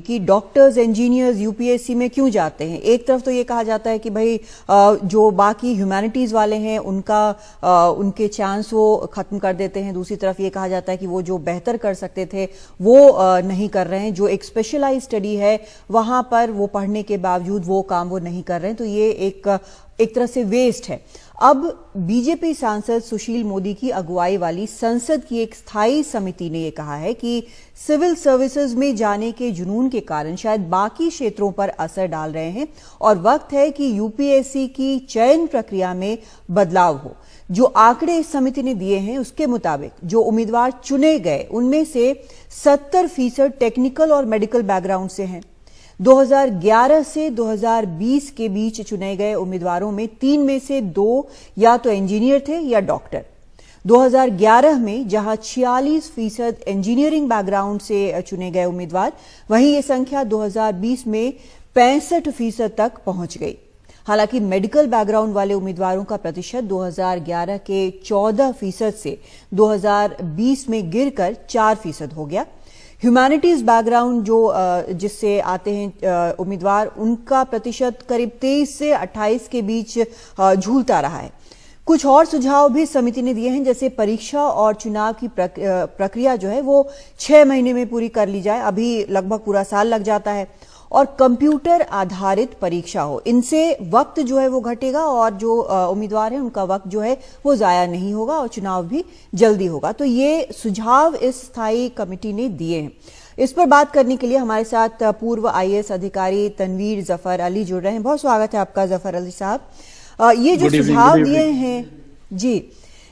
कि doctors engineers UPSC में क्यों जाते हैं। एक तरफ तो ये कहा जाता है कि भाई जो बाकी ह्यूमैनिटीज वाले हैं उनके चांस वो खत्म कर देते हैं। दूसरी तरफ ये कहा जाता है कि वो जो बेहतर कर सकते थे वो नहीं कर रहे हैं। जो एक स्पेशलाइज्ड स्टडी है वहां पर वो पढ़ने के बावजूद वो काम वो नहीं कर रहे हैं। तो ये एक तरह से वेस्ट है। अब बीजेपी सांसद सुशील मोदी की अगुवाई वाली संसद की एक स्थायी समिति ने यह कहा है कि सिविल सर्विसेज में जाने के जुनून के कारण शायद बाकी क्षेत्रों पर असर डाल रहे हैं और वक्त है कि यूपीएससी की चयन प्रक्रिया में बदलाव हो। जो आंकड़े इस समिति ने दिए हैं उसके मुताबिक जो उम्मीदवार चुने गए उनमें से 70% टेक्निकल और मेडिकल बैकग्राउंड से हैं। 2011 से 2020 के बीच चुने गए उम्मीदवारों में 3 में से 2 या तो इंजीनियर थे या डॉक्टर। 2011 में जहां 46% इंजीनियरिंग बैकग्राउंड से चुने गए उम्मीदवार, वहीं ये संख्या 2020 में 65% तक पहुंच गई। हालांकि मेडिकल बैकग्राउंड वाले उम्मीदवारों का प्रतिशत 2011 के 14% से 2020 में गिरकर 4% हो गया। ह्यूमैनिटीज बैकग्राउंड जिससे आते हैं उम्मीदवार, उनका प्रतिशत करीब 23 से 28 के बीच झूलता रहा है। कुछ और सुझाव भी समिति ने दिए हैं, जैसे परीक्षा और चुनाव की प्रक्रिया जो है वो 6 महीने में पूरी कर ली जाए। अभी लगभग पूरा साल लग जाता है। और कंप्यूटर आधारित परीक्षा हो, इनसे वक्त जो है वो घटेगा और जो उम्मीदवार हैं उनका वक्त जो है वो जाया नहीं होगा और चुनाव भी जल्दी होगा। तो ये सुझाव इस स्थायी कमेटी ने दिए हैं। इस पर बात करने के लिए हमारे साथ पूर्व आईएएस अधिकारी तनवीर जफर अली जुड़ रहे हैं। बहुत स्वागत है आपका जफर अली साहब। ये जो सुझाव दिए हैं जी,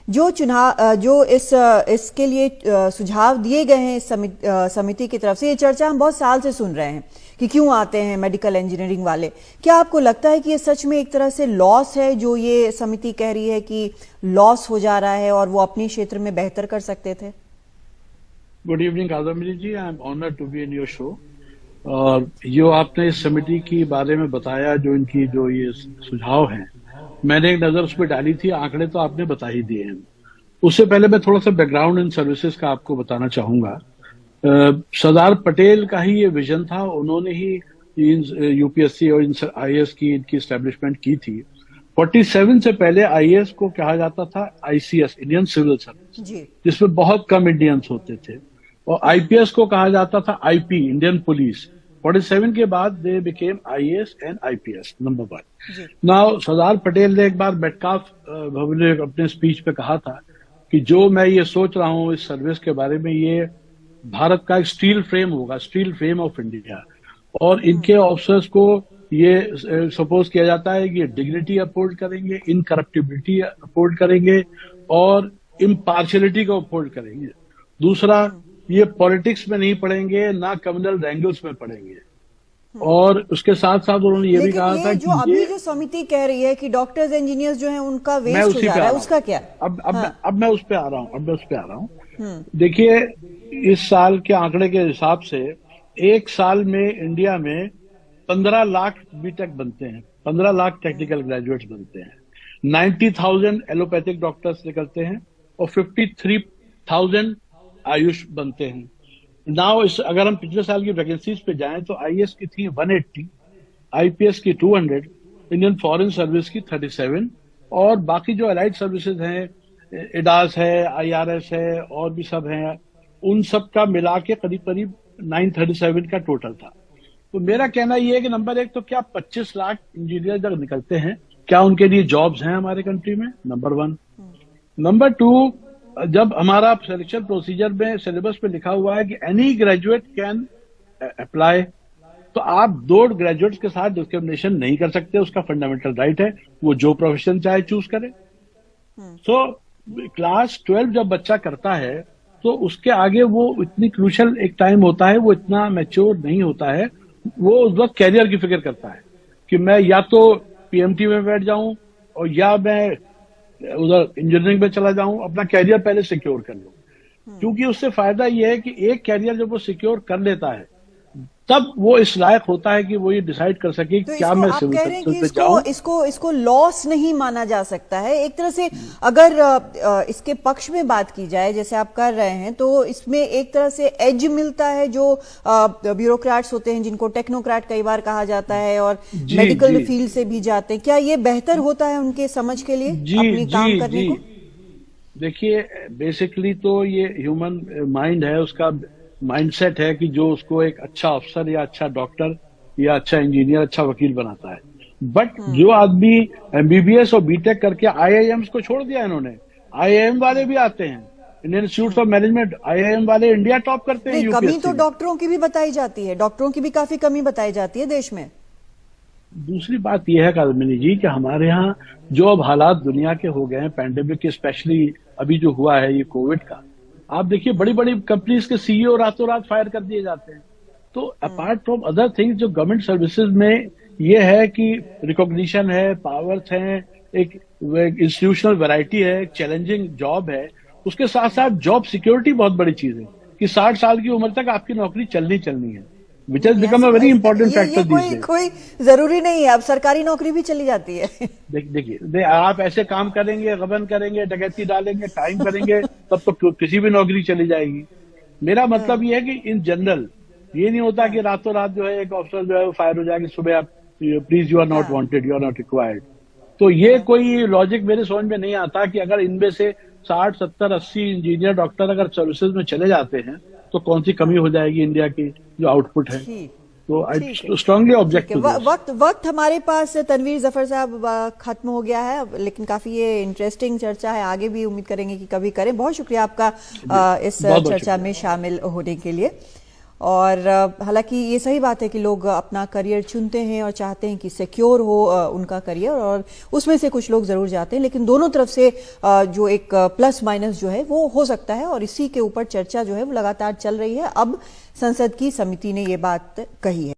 जो इसके लिए सुझाव दिए गए हैं समिति की तरफ से, ये चर्चा हम बहुत साल से सुन रहे हैं कि क्यों आते हैं मेडिकल इंजीनियरिंग वाले। क्या आपको लगता है कि ये सच में एक तरह से लॉस है, जो ये समिति कह रही है कि लॉस हो जा रहा है और वो अपने क्षेत्र में बेहतर कर सकते थे? Good evening Kadambari ji, I am honoured to be in your show. और जो आपने इस समिति के बारे में बताया, जो इनकी जो ये सुझाव हैं, मैंने एक नजर उस पर डाली थी। आंकड़े तो आपने बता ही दिए हैं। उससे पहले मैं थोड़ा सा बैकग्राउंड इन सर्विसेज का आपको बताना चाहूंगा। सरदार पटेल का ही ये विजन था। उन्होंने ही यूपीएससी और आईएएस की इनकी एस्टेब्लिशमेंट की थी। 47 से पहले आईएएस को कहा जाता था आईसीएस, इंडियन सिविल सर्विस, जिसमें बहुत कम इंडियंस होते थे। और आईपीएस को कहा जाता था आईपी, इंडियन पुलिस। 47 के बाद they became IAS and IPS number 1। Now Sardar Patel ने एक बार मेटकाफ भवन में अपने स्पीच पे कहा था कि जो मैं ये सोच रहा हूँ इस सर्विस के बारे में, ये भारत का एक स्टील फ्रेम होगा, स्टील फ्रेम ऑफ इंडिया। और इनके ऑफिसर्स को ये सपोज किया जाता है कि डिग्निटी अपहोल्ड करेंगे, इनकरप्टिबिलिटी अपहोल्ड करेंगे और इम्पार्शियलिटी को अपहोल्ड करेंगे। दूसरा, ये पॉलिटिक्स में नहीं पड़ेंगे, ना कम्युनल रैंगल्स में पड़ेंगे। और उसके साथ साथ उन्होंने ये भी कहा था कि अभी जो समिति कह रही है कि डॉक्टर्स इंजीनियर्स जो है उनका वेस्ट हो जा रहा है, उसका क्या? अब मैं उस पे आ रहा हूँ। देखिए, इस साल के आंकड़े के हिसाब से एक साल में इंडिया में 15 लाख बीटेक बनते हैं, 15 लाख टेक्निकल ग्रेजुएट्स बनते हैं, 90,000 एलोपैथिक डॉक्टर्स निकलते हैं और 53,000 आयुष बनते हैं। नाउ अगर हम पिछले साल की वैकेंसीज पे जाएं तो आईएएस की थी 180, आईपीएस की 200, इंडियन फॉरेन सर्विस की 37 और बाकी जो अलाइड सर्विसेज हैं, इडास है, आईआरएस है और भी सब हैं, उन सब का मिला के करीब करीब 937 का टोटल था। तो मेरा कहना यह है कि नंबर 1 तो क्या 25 लाख इंजीनियर जब निकलते हैं, क्या उनके लिए जॉब्स हैं हमारे कंट्री में? नंबर 1। नंबर 2, जब हमारा सिलेक्शन प्रोसीजर में सिलेबस पे लिखा हुआ है कि एनी ग्रेजुएट कैन अप्लाई, तो आप 2 ग्रेजुएट्स के साथ डिस्क्रिमिनेशन नहीं कर सकते। उसका फंडामेंटल राइट है, वो जो प्रोफेशन चाहे चूज करे। सो क्लास 12 जब बच्चा करता है तो उसके आगे वो इतनी क्रूशल एक टाइम होता है, वो इतना मैच्योर नहीं होता है। वो उस वक्त कैरियर की फिक्र करता है कि मैं या तो पीएमटी में बैठ जाऊं और या मैं उधर इंजीनियरिंग में चला जाऊं, अपना कैरियर पहले सिक्योर कर लूं। क्योंकि उससे फायदा ये है कि एक कैरियर जब वो सिक्योर कर लेता है, तब वो इस लायक होता है कि वो ये डिसाइड कर सके तो क्या इसको मैं आप सिविल कह रहे हैं कि सर्विस पे जाऊं। इसको लॉस नहीं माना जा सकता है एक तरह से। अगर इसके पक्ष में बात की जाए जैसे आप कर रहे हैं, तो इसमें एक तरह से एज मिलता है जो ब्यूरोक्रेट्स होते हैं, जिनको टेक्नोक्रेट कई बार कहा जाता है, और मेडिकल फील्ड से भी जाते हैं। क्या ये बेहतर होता है उनके समझ के लिए अपनी काम करने को? देखिए, बेसिकली तो ये ह्यूमन माइंड है, उसका माइंडसेट है कि जो उसको एक अच्छा अफसर या अच्छा डॉक्टर या अच्छा इंजीनियर, अच्छा वकील बनाता है। बट जो आदमी एमबीबीएस और बीटेक करके आईआईएम्स को छोड़ दिया इन्होंने, आईआईएम वाले भी आते हैं, Indian institute of management, IIM वाले इंडिया टॉप करते हैं यूपीएससी। कमी तो डॉक्टरों की भी बताई जाती है, डॉक्टरों की भी काफी कमी बताई जाती है देश में। दूसरी बात यह है कादमिनी जी कि हमारे यहाँ जो अब हालात दुनिया के हो गए हैं पैंडेमिक के, स्पेशली अभी जो हुआ है ये कोविड का, आप देखिए बड़ी बड़ी कंपनीज के सीईओ रातों रात फायर कर दिए जाते हैं। तो अपार्ट फ्रॉम अदर थिंग्स, जो गवर्नमेंट सर्विसेज में ये है कि रिकॉग्निशन है, पावर्स हैं, एक इंस्टीट्यूशनल वैरायटी है, एक चैलेंजिंग जॉब है, उसके साथ साथ जॉब सिक्योरिटी बहुत बड़ी चीज है कि 60 साल की उम्र तक आपकी नौकरी चलनी है, which has become a very important factor. कोई जरूरी नहीं है, अब सरकारी नौकरी भी चली जाती है। देखिए आप ऐसे काम करेंगे, गबन करेंगे, डकैती डालेंगे, टाइम करेंगे, तब तो किसी भी नौकरी चली जाएगी। मेरा मतलब ये है कि इन जनरल ये नहीं होता कि रातों रात जो है एक ऑफिसर जो है वो फायर हो जाएगी, सुबह आप please you are not wanted, you are not required. तो ये कोई लॉजिक मेरे समझ में नहीं आता कि अगर इनमें से 60, 70, 80 इंजीनियर, डॉक्टर अगर सर्विसेज में चले जाते हैं तो कौन सी कमी हो जाएगी इंडिया की जो आउटपुट है। तो I strongly object to this. वक्त हमारे पास तनवीर जफर साहब खत्म हो गया है, लेकिन काफी ये इंटरेस्टिंग चर्चा है, आगे भी उम्मीद करेंगे कि कभी करें। बहुत शुक्रिया आपका इस चर्चा में शामिल होने के लिए। और हालांकि ये सही बात है कि लोग अपना करियर चुनते हैं और चाहते हैं कि सिक्योर हो उनका करियर, और उसमें से कुछ लोग जरूर जाते हैं, लेकिन दोनों तरफ से जो एक प्लस माइनस जो है वो हो सकता है, और इसी के ऊपर चर्चा जो है वो लगातार चल रही है। अब संसद की समिति ने ये बात कही है।